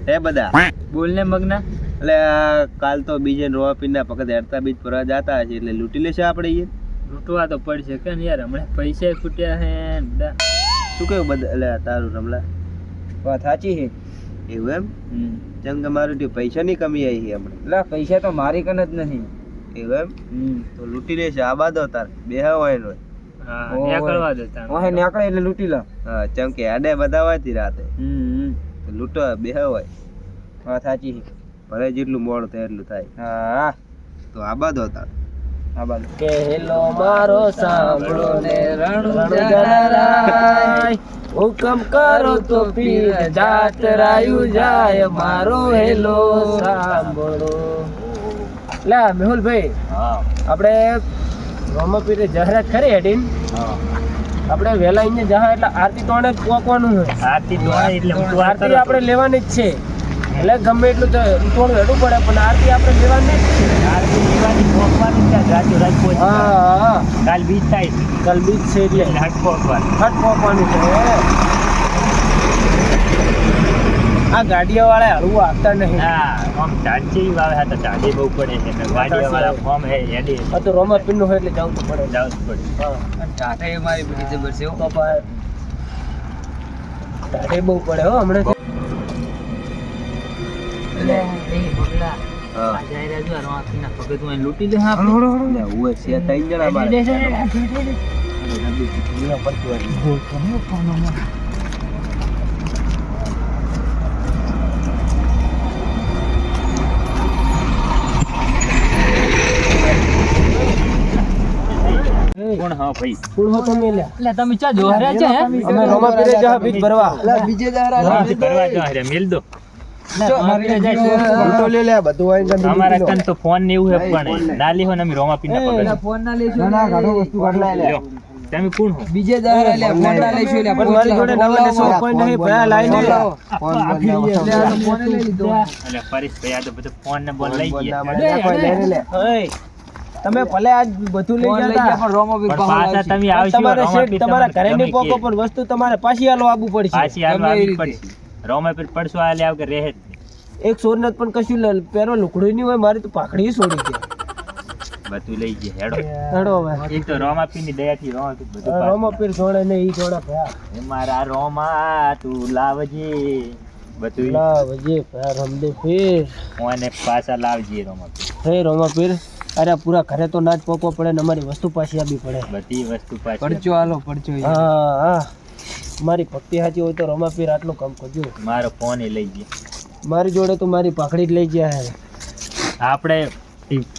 હે બધા બોલ ને મગના. એટલે કાલ તો બીજે રોવા પીના પકડ હેરતા બીજ ફરવા જતા હશે એટલે લૂંટી લેશે આપણે એ લૂંટવા તો પડશે કે યાર હમણાં પૈસા ખૂટ્યા હે બધા. શું કેવું બધા એટલે તારું રમલા વાત સાચી છે. એવું એમ જેમ કે મારું પૈસા ની કમી આવી છે હમણાં. એટલે પૈસા તો મારી કન જ નથી. એવું એમ તો લૂંટી લેશે આ બાદો તાર બેહા હોય નો હા નીકળવા દેતા ઓહે નીકળે એટલે લૂંટી લો. હા જેમ કે આડે બધા હોય રાતે લૂંટો બેહા હોય. વાત સાચી છે. ભલે જેટલું મોડું થાય એટલું થાય. હા તો આ બાદો તાર આ બાજુ કે હેલો મારો સાંભળો ને રણુજરાય હુકમ કરો તો પીર જાત રાયુ જાય મારો હેલો સાંભળો. લે મેહુલભાઈ આપણે રોમાપીરે જાહેરાત કરી હેડીન આપણે વેલા અહીંયા જહા એટલે આરતી તોણે જ પહોંચવાનું હોય. આરતી દોડા એટલે હું આરતી આપણે લેવાની જ છે એટલે ગમે એટલું તો થોડું હેડવું પડે પણ આરતી આપણે લેવાની જ છે. આરતી લેવાની પહોંચવાની છે રાજુ રાજ પહોંચ. હા કાલ બીજ થાય કાલ બીજ છે એટલે હટ પહોંચવાનું. હટ પહોંચવાનું છે. આ ગાડીઓ વાળા હળવું આપતા નહીં. હા આમ ઢાંચી વાવે હા તો ઢાંચી બહુ પડે છે ને ગાડીઓ વાળા ફોર્મ હે હેડી આ તો રોમાપીર નું હોય એટલે જવું તો પડે. જવું જ પડે. હા ટાટે મારી બધી જબર છે હો પપ્પા. ટાટે બહુ પડે હો હમણાં. લૂંટી લે હા હોય છે ત્રણ જણા મારે કોણ હા ભાઈ ફૂલ હો તમે લે. એટલે તમે ચા જોહર્યા છે હે અમે રોમાપીરે જા બીજ ભરવા. બીજે કરવા જો હરે મિલ દો ફોટો લે લે બધું આઈ ગયું. અમારા કન તો ફોન ને એવું હે પણ નાલી હો ને અમે રોમા પીના પકડ ફોન ના લેશું ના ઘણો વસ્તુ કાઢલા લે. તમે કોણ હો બીજે દારા લે ફોન ના લેશું લે પણ મારી જોડે નવો લેસો કોઈ નહીં ભયા લાઈને ફોન ફોન લઈ લીધો. એટલે પરેશ ભાઈ આ તો બધું ફોન ને બોલ લઈ ગયા કોઈ લઈને લે. તમે ભલે આજ બધું લઈ ગયા પણ રોમોપીર પણ પાછા તમે આવશો તમારે રોમા શેઠ પીર તમારા ઘરે ની પોકો પણ વસ્તુ તમારે પાછી આલો આબુ પડશે. પાછી આવી પડશે રોમા પીર પડશો આલે આવ કે રહે જ નહીં. એક સોરનત પણ કશું પેરો લુકડું નહીં હોય મારી તો પાકડી છોડી છે. બધું લઈ ગયા હેડો હેડો હવે એક તો રોમા પીર ની દયાથી રોમા પીર બધું રોમાપીર જોડે ને ઈ જોડે ભયા એ મારા રોમા તું લાવજે બધું લાવ જે ભયા રમદે ફેર ઓને પાછા લાવજે રોમા પીર હે રોમાપીર અરે પૂરા ઘરે તો ના જ પોકો પડે ને અમારી વસ્તુ પાછી આપવી પડે. બધી વસ્તુ પાછી પડચો આલો પડચો. હા હા મારી ભક્તિ સાચી હોય તો રોમાપીર આટલું કામ કરજો. મારો ફોન એ લઈ ગયા મારી જોડે તો મારી પાકડી જ લઈ ગયા હે. આપણે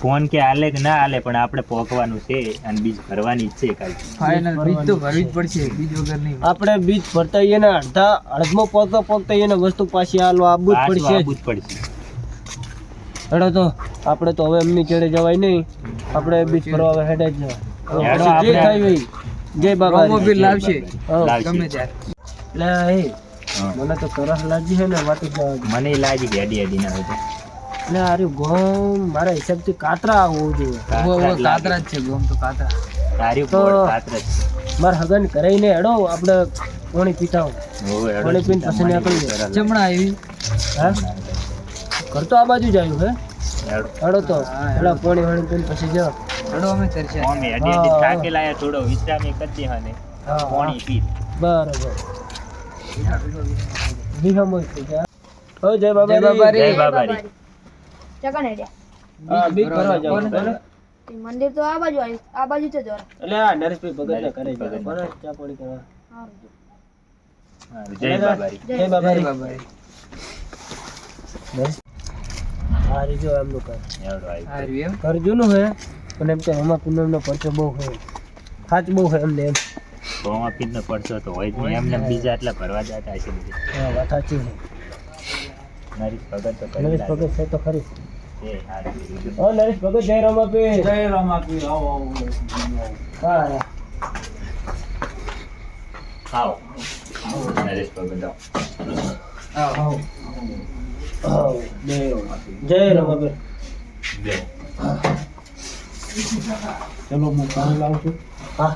ફોન કે હાલે કે ના હાલે પણ આપણે પોકવાનું છે અને બીજ ભરવાની જ છે કાલ ફાઇનલ બીજ તો ભરવી જ પડશે બીજ વગર નહીં. આપણે બીજ ભરતા એને અડધમાં પોકતા એને વસ્તુ પાછી આલો આપવું જ પડશે. હેડો તો આપણે તો હવે એમની ચડે જવાય નહીં. આપણે બીજ ભરવા હેડે જ જવાય. જે થાય હોય જય બાબા રોમાપીર લાવશે ગમે ત્યારે. લે એ મને તો તરસ લાગી છે ને વાટી જવા. મને લાગી કે અડી અડી ના હોય એટલે આરે ગોમ મારા હિસાબથી કાતરા આવવું જોઈએ. કાતરા જ છે ગોમ તો કાતરા. તારી તો ઉપર પાત્ર છે મારા હગન કરાઈને હેડો આપણે પાણી પીતા હોય. પાણી પીને પછી નીકળી જાય. જમણા આવી હા ઘર તો આ બાજુ જ આવ્યું હે. હેડો તો પેલા પાણી વાણી પીને પછી જાઓ. હેડો અમે ચર્ચા અમે અડી અડી થાકેલા આયા થોડો વિશ્રામ કરી દે અને પાણી પી. બરાબર નિહમ હોય છે હો. જય બાબા જય બાબારી ચકન હેડ્યા હા બીજ ભરવા જાવ મંદિર તો આ બાજુ આવ્યું આ બાજુ તો જોર એટલે આ નરેશભાઈ ભગત ના કરે છે બરાબર ચા પાણી કરવા. જય બાબારી જય બાબારી. હારી જો એમનું કર એવડો આવી ઘર જૂનું હે પણ એમ કે એમાં પૂનમનો પરચો બહુ હે ખાચ બહુ હે એમને એમ. રોમા પીર નો પડશો તો હોય જ નહીં એમને બીજા એટલા ભરવા જતા હશે બધી. હા વાત સાચી છે. નરેશ ભગત તો નરેશ ભગત છે તો ખરી. એ હારું કીધું. ઓ નરેશ ભગત જય રોમાપીર. જય રોમાપીર આવો હા આવો નરેશ ભગત આવો જય રોમાપીર. જય ચલો હું પાણી લાવું છું. હા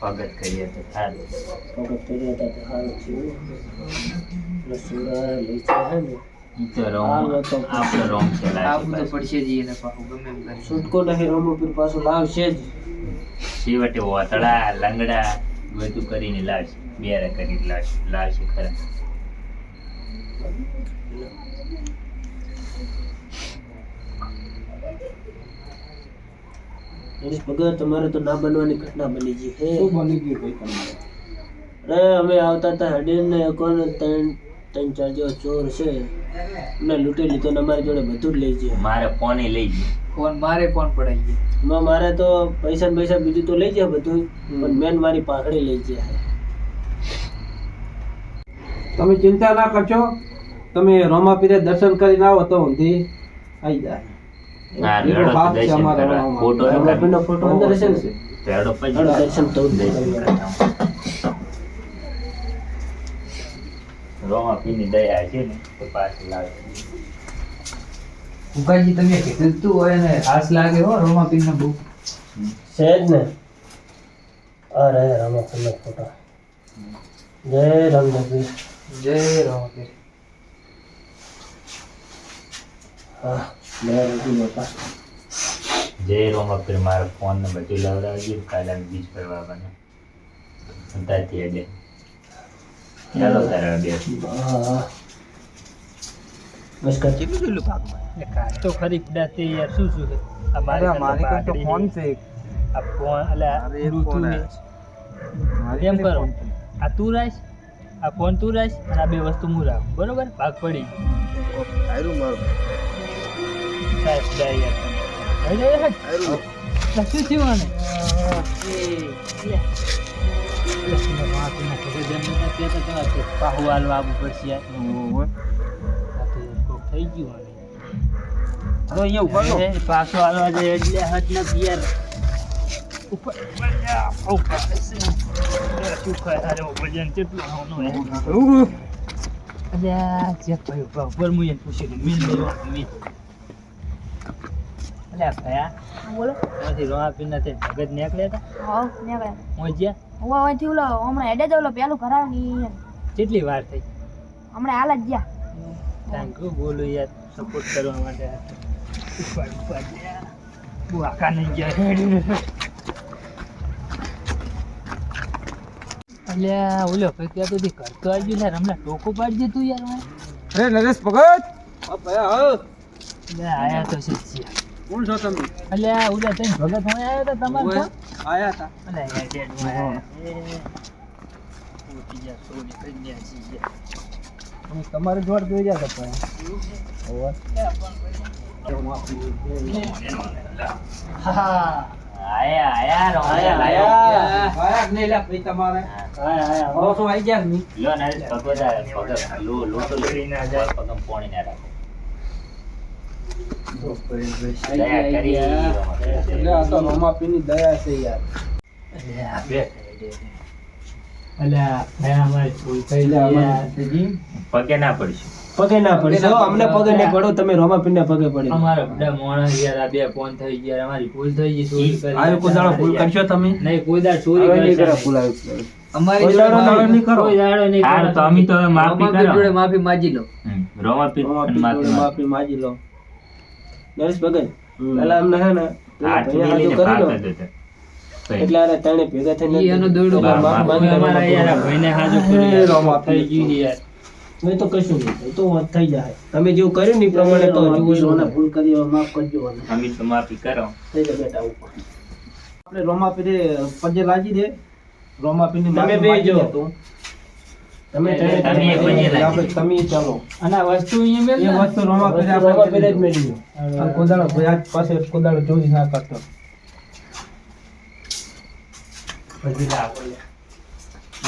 ભગત કરીએ તો સારું. ભગત કર્યા હતા તો સારું થયું. સુરા લઈ છે હે ને ઈ તો રોમ આપણો રોમ ચલાવે પડશે જ એને પાછું ગમે એમ કરી. છૂટકો નહીં રોમપીર પાછું લાવશે જ. છેવટે ઓતળા લંગડા બધું કરીને લાવશે, બેરે કરીને લાવશે ખરા. નરેશ ભગત તમારે તો ના બનવાની ઘટના બની ગઈ હે. શું બની ગયું ભાઈ તમારે? અરે અમે આવતા હતા હડીને કોને ત્રણ ચાર જેવા ચોર છે એમને લૂંટી લીધો ને અમારી જોડે બધું જ લઈ જાય. મારે ફોને લઈ ગયો. ફોન મારે ફોન પડાઈ ગયો. એમાં મારે તો પૈસા ને પૈસા બીજું તો લઈ જાય બધું, પણ મેન મારી પાઘડી લઈ જાય. તમે ચિંતા ના કરજો, તમે રોમાપીરે દર્શન કરીને આવો તો ઊંધી આવી જાય. આ એનો લડો હાથ છે દર્શન અમારા કરવા. રોમામાં. ફોટો રોમાપીરનો ફોટો અંદર હશે ને? તો હેડો પછી હાલો દર્શન તો જ લઈ જાય. રોમાપીરની દયા છે ને તો પાછી લાવે. ઉકાજી તમે કીધું તું હોય ને હાસ લાગે હો રોમાપીરનો બહુ. સહેજ ને આ રહે રામાપીરનો ફોટો. જય રામદેવ. જય રોમાપીર. હા લે રજી બાપા. જય રોમાપીર. મારા ફોન ને બધું લવડાવજો, કાલે અમે બીજ કરવા આવવાના. અંતાથી અડે ચાલો તારા બે. હા બસ કર. તો ખરી પડાતે યાર શું શું છે આ મારી પાસે તો ફોન છે. આ ફોન અલે બ્લૂટૂથ ને એમ કરો. આ તું રાખ, આ ફોન તું રાખ અને આ બે વસ્તુ હું રાખું, બરોબર? ભાગ પડી આયરું મારું સાહેબ દા યાર તમે શું થયું આને? પાહુ હાલવા આવવું પડશે યાર. થઈ ગયું હવે. હવે અહીંયા ઉભા રહો. એ પાછો હાલવા જાય એટલે હાથ ના પિયર ઉપર ઉપર શું ખાય અરે વજન કેટલું હોનું હે અલ્યા ચેક ભાઈ ઉપર મુયે પૂછી લે મીન મીન અલ્યા ભયા હા, બોલો. નથી રોવા પીના તે ભગત નીકળ્યા હતા હા નીકળ્યા. હું જ્યાં હું અહીંથી ઓલો હમણાં હેડે જ ઓલો પેલું ઘર આવે ને ઈ એમ. કેટલી વાર થઈ હમણાં હાલ જ ગયા. થેન્ક યુ બોલો યાર સપોર્ટ કરવા માટે ઉપર ઉપર ગયા બહુ આકા નહીં ગયા અલ્યા ઓલો ભાઈ ક્યાં તો ઘર તો આવી ગયું ને હમણાં ટોકો પાડી દે તું યાર મને. અરે નરેશ ભગત આ ભયા હા અલ્યા આયા તો છે જ. કોણ છો તમે? અલ્યા ઓલા તઈ ભગત હું આવ્યો તો તમારે ઓય, તો આયા હતા. અલ્યા યાર ડેડ હું આયા. ઉઠી જા સોરી કરી દે છે હું તમારી જોડ જોઈ રહ્યા હતા ઓય. હા આયા આયા રો આયા, આયા આયા જ નહીં લ્યા ભાઈ તમારે. આયા હવે શું આવી ગયા કે નહીં? લો ના ભગત ભગત લોટો લઈને આ જાય પગમ પોણી ના રાખો દયા કરી એટલે આ તો રોમાપીરની દયા છે યાર. અલ્યા બે અલ્યા ભયા અમારી ભૂલ થઈ એટલે યાર અમારે પગે ના પડશું પગે ના પડી. જો અમને પગે નહીં પડો, તમે રોમાપીરને પગે પડી. અમારા બધા મોણા યાર આ બે ફોન થઈ ગયા અમારી ભૂલ થઈ ગઈ ચોરી કરી આવ્યો કોઈ દાડો ભૂલ કરશો તમે? નહીં કોઈ દાડો ચોરી હવે નહીં કરશે કરે ભૂલ આવી. અમારી કોઈ જોડે દાડો નહીં કરો. કોઈ દાડો નહીં કરો તો અમે તો હવે માફી કરો જોડે માફી માગી લો. રોમાપીર રોમાપીર જોડે માફી માગી લો. નરેશ ભગત પેલા અમને હે ને પેલા હાથ ભૈયા મિલીને હાથું કરી લો. પાક હતો એટલે આને ત્રણે ભેગા થઈને ઈ એનો દોરડો માફી માંગી લો. અમારા યાર આ ભાઈને હાજુ કરી એ રોમાપીર. થઈ ગયું યાર હવે તો કશું નહીં થાય, તો વાત થઈ જાય. તમે જેવું કર્યું ને એ પ્રમાણે તો જુઓ ભૂલ કરી હોય, માફ કરજો. અમે તો માફી કરો થઈ જાય બેટા ઉપર. આપણે રોમાપીરે પગે લાગી દે. રોમાપીરની તમે માફી બે માગી જો. દે તું. તમે તમે ત્રણે પગે લાગી આપણે તમે ચાલો. અને આ વસ્તુ અહીંયા એ વસ્તુ રોમાપીરે આપણે રોમાપીરે જ મેળવી લો. અને કોદાળો ભૈયા પાસે કોદાળો ચોરી ના કરતો. પછી લાવો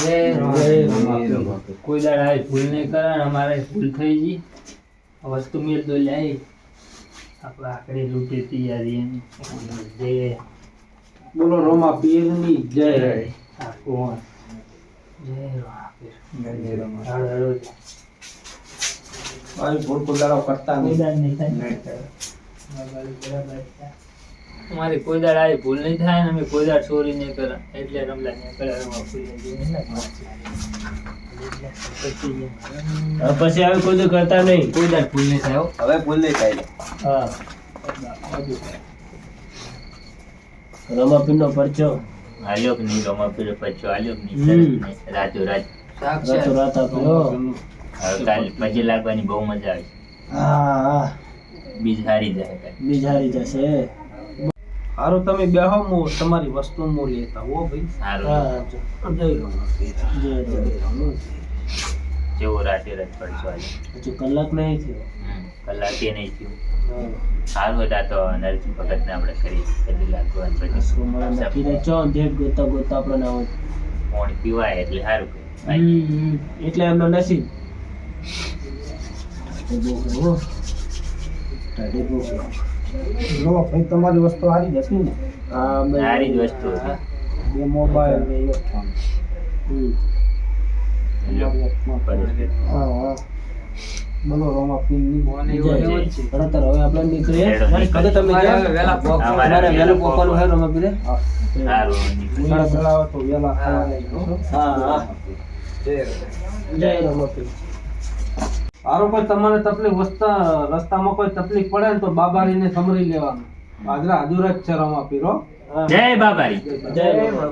જય રોમાપીર. કોઈ દાડા આવી ભૂલ નહીં કરે ને અમારે ભૂલ થઈ ગઈ આ વસ્તુ મેળ તો લાવી આપણે આખરી લૂંટી તૈયારી એની જે બોલો રોમાપીરની જય. આ કોણ જય રોમાપીર. હાલો, હાલો. આવી ભૂલ કોદાળો કરતા નહીં. કોઈ દાડા નહીં થાય. બરાબર છે. મારી કોઈ દાડ આવી ભૂલ નહીં થાય ને અમે કોઈ દાડ ચોરી નહીં કરે એટલે રમલા ને કળામાં ભૂલી જઈએ પછી આવી કોઈ કરતા નહીં. કોઈ દાડ ભૂલ નહીં થાય હો. હવે ભૂલ નહીં થાય. હા રમાપીરનો પરચો આલ્યો કે નહીં રમા પીલો પચ્ચો આલ્યો કે હમ. નહીં રાતો રાત રાતો રાત આપ્યો. હવે કાલે પછી લાગવાની બહુ મજા આવે હા હા બીજ હારી જાય કાલે. બીજ હારી જશે. હારું તમે બેહો હું તમારી વસ્તુ હું લેતા હો ભાઈ. સારું હા જય રમાપીર. જય રામ. જેવો રાતે રાત પડશો આજે હજુ કલાક નહીં થયો. કલાકે નહીં થયું હા. સારું હતા તો નરસિંહ ભગતને આપણે કરી કદી લાગવાનું પછી સોમવારે નક્કી રહે. ચો ડેટ ગોતા ગોતા આપણને આવો. પોણી પીવાય એટલે સારું કહ્યું એટલે એમનો નસીબ. બહુ ટાઢી બહુ. લો ભાઈ તમારી વસ્તુ હારી જતી ને. હા મેં- સારી જ વસ્તુ હતી. બે મોબાઈલ ને એક ફોન. હમ. લ્યો, પરિસ્થિતિ. હા હા બોલો રમાપીરની. જય જય. બરાબર હવે આપણે નીકળીએ. હેડો, નીકળો. કદે તમે જાઓ? અમારે અમારે વહેલું પહોંચવાનું છે રમાપીરે. સારું નીકળો. વેલા વેલા આવે તો વેલા ખાવા હા હા જય રમાપીર. હારું કોઈ તમારે તકલીફ રસ્તામાં કોઈ તકલીફ પડે ને તો બાબારીને સમરી લેવાનું. હાજરા હાજર જ છે રમાપીર હો. હા. જય બાબારી જય બાબા.